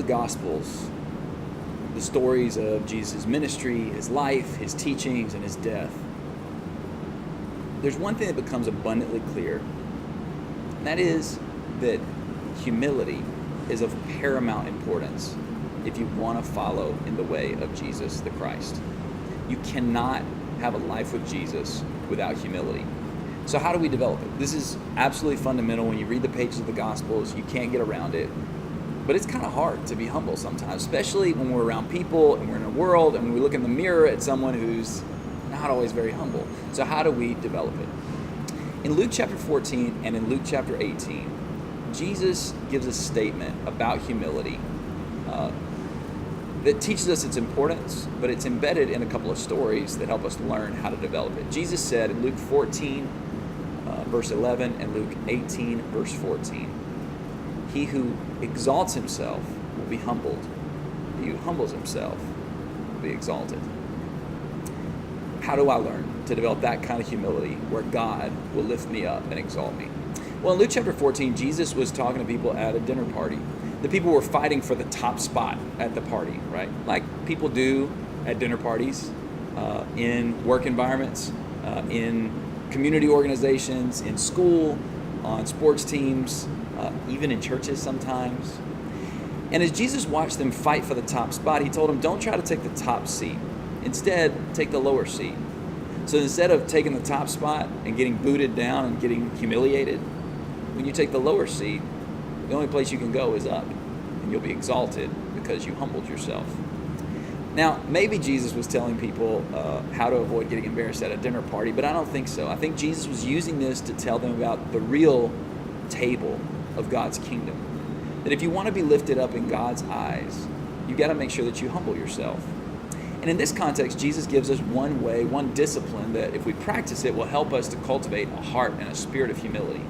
the Gospels, the stories of Jesus' ministry, his life, his teachings, and his death, there's one thing that becomes abundantly clear, and that is that humility is of paramount importance if you want to follow in the way of Jesus the Christ. You cannot have a life with Jesus without humility. So how do we develop it? This is absolutely fundamental. When you read the pages of the Gospels, you can't get around it. But it's kind of hard to be humble sometimes, especially when we're around people and we're in a world and when we look in the mirror at someone who's not always very humble. So how do we develop it? In Luke chapter 14 and in Luke chapter 18, Jesus gives a statement about humility that teaches us its importance, but it's embedded in a couple of stories that help us learn how to develop it. Jesus said in Luke 14, verse 11, and Luke 18, verse 14, "He who exalts himself will be humbled. He who humbles himself will be exalted." How do I learn to develop that kind of humility where God will lift me up and exalt me? Well, in Luke chapter 14, Jesus was talking to people at a dinner party. The people were fighting for the top spot at the party, right? Like people do at dinner parties, in work environments, in community organizations, in school, on sports teams, even in churches sometimes. And as Jesus watched them fight for the top spot, he told them, don't try to take the top seat. Instead, take the lower seat. So instead of taking the top spot and getting booted down and getting humiliated, when you take the lower seat, the only place you can go is up, and you'll be exalted because you humbled yourself. Now, maybe Jesus was telling people how to avoid getting embarrassed at a dinner party, but I don't think so. I think Jesus was using this to tell them about the real table of God's kingdom. That if you want to be lifted up in God's eyes, you got to make sure that you humble yourself. And in this context, Jesus gives us one way, one discipline that if we practice it will help us to cultivate a heart and a spirit of humility.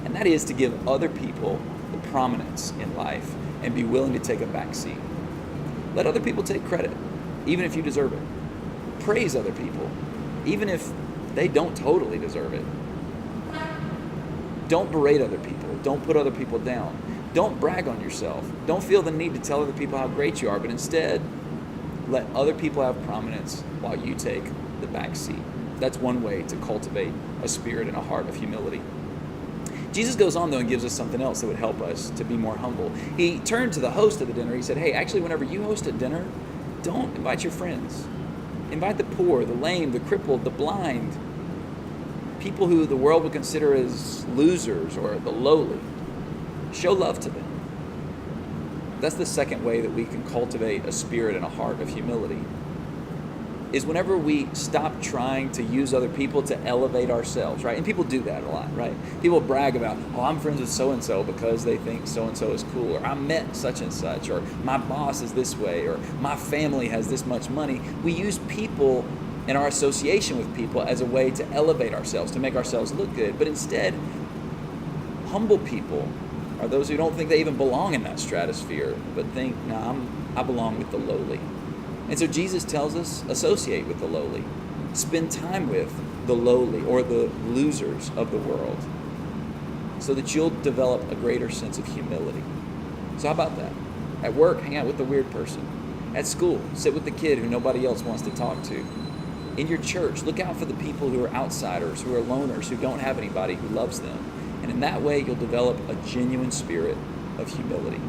And that is to give other people the prominence in life and be willing to take a back seat. Let other people take credit, even if you deserve it. Praise other people, even if they don't totally deserve it. Don't berate other people. Don't put other people down. Don't brag on yourself. Don't feel the need to tell other people how great you are, but instead, let other people have prominence while you take the back seat. That's one way to cultivate a spirit and a heart of humility. Jesus goes on, though, and gives us something else that would help us to be more humble. He turned to the host of the dinner. He said, hey, actually, whenever you host a dinner, don't invite your friends. Invite the poor, the lame, the crippled, the blind, people who the world would consider as losers or the lowly. Show love to them. That's the second way that we can cultivate a spirit and a heart of humility, is whenever we stop trying to use other people to elevate ourselves, right? And people do that a lot, right? People brag about, oh, I'm friends with so-and-so because they think so-and-so is cool, or I met such and such, or my boss is this way, or my family has this much money. We use people and our association with people as a way to elevate ourselves, to make ourselves look good. But instead, humble people are those who don't think they even belong in that stratosphere, but think, I belong with the lowly. And so Jesus tells us, associate with the lowly. Spend time with the lowly or the losers of the world so that you'll develop a greater sense of humility. So how about that? At work, hang out with the weird person. At school, sit with the kid who nobody else wants to talk to. In your church, look out for the people who are outsiders, who are loners, who don't have anybody who loves them. And in that way, you'll develop a genuine spirit of humility.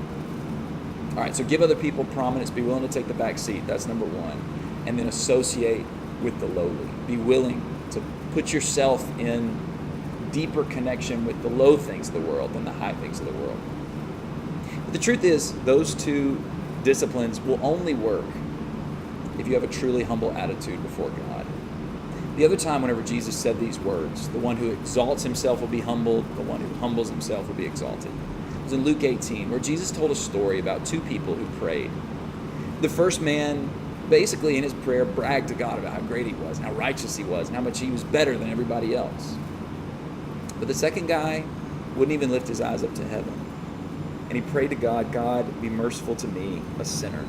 All right, so give other people prominence. Be willing to take the back seat. That's number one. And then associate with the lowly. Be willing to put yourself in deeper connection with the low things of the world than the high things of the world. But the truth is, those two disciplines will only work if you have a truly humble attitude before God. The other time whenever Jesus said these words, the one who exalts himself will be humbled, the one who humbles himself will be exalted. It was in Luke 18, where Jesus told a story about two people who prayed. The first man, basically in his prayer, bragged to God about how great he was, and how righteous he was, and how much he was better than everybody else. But the second guy wouldn't even lift his eyes up to heaven. And he prayed to God, God, be merciful to me, a sinner.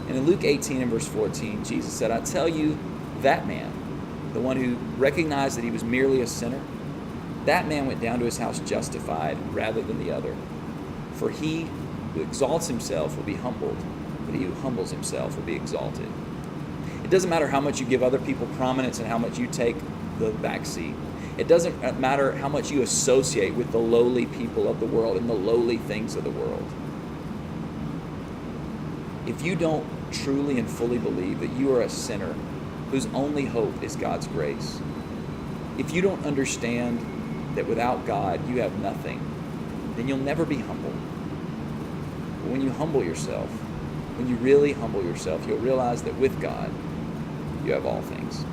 And in Luke 18 and verse 14, Jesus said, I tell you, that man, the one who recognized that he was merely a sinner, that man went down to his house justified rather than the other. For he who exalts himself will be humbled, but he who humbles himself will be exalted. It doesn't matter how much you give other people prominence and how much you take the back seat. It doesn't matter how much you associate with the lowly people of the world and the lowly things of the world. If you don't truly and fully believe that you are a sinner whose only hope is God's grace, if you don't understand that without God you have nothing, then you'll never be humble. But when you humble yourself, when you really humble yourself, you'll realize that with God you have all things.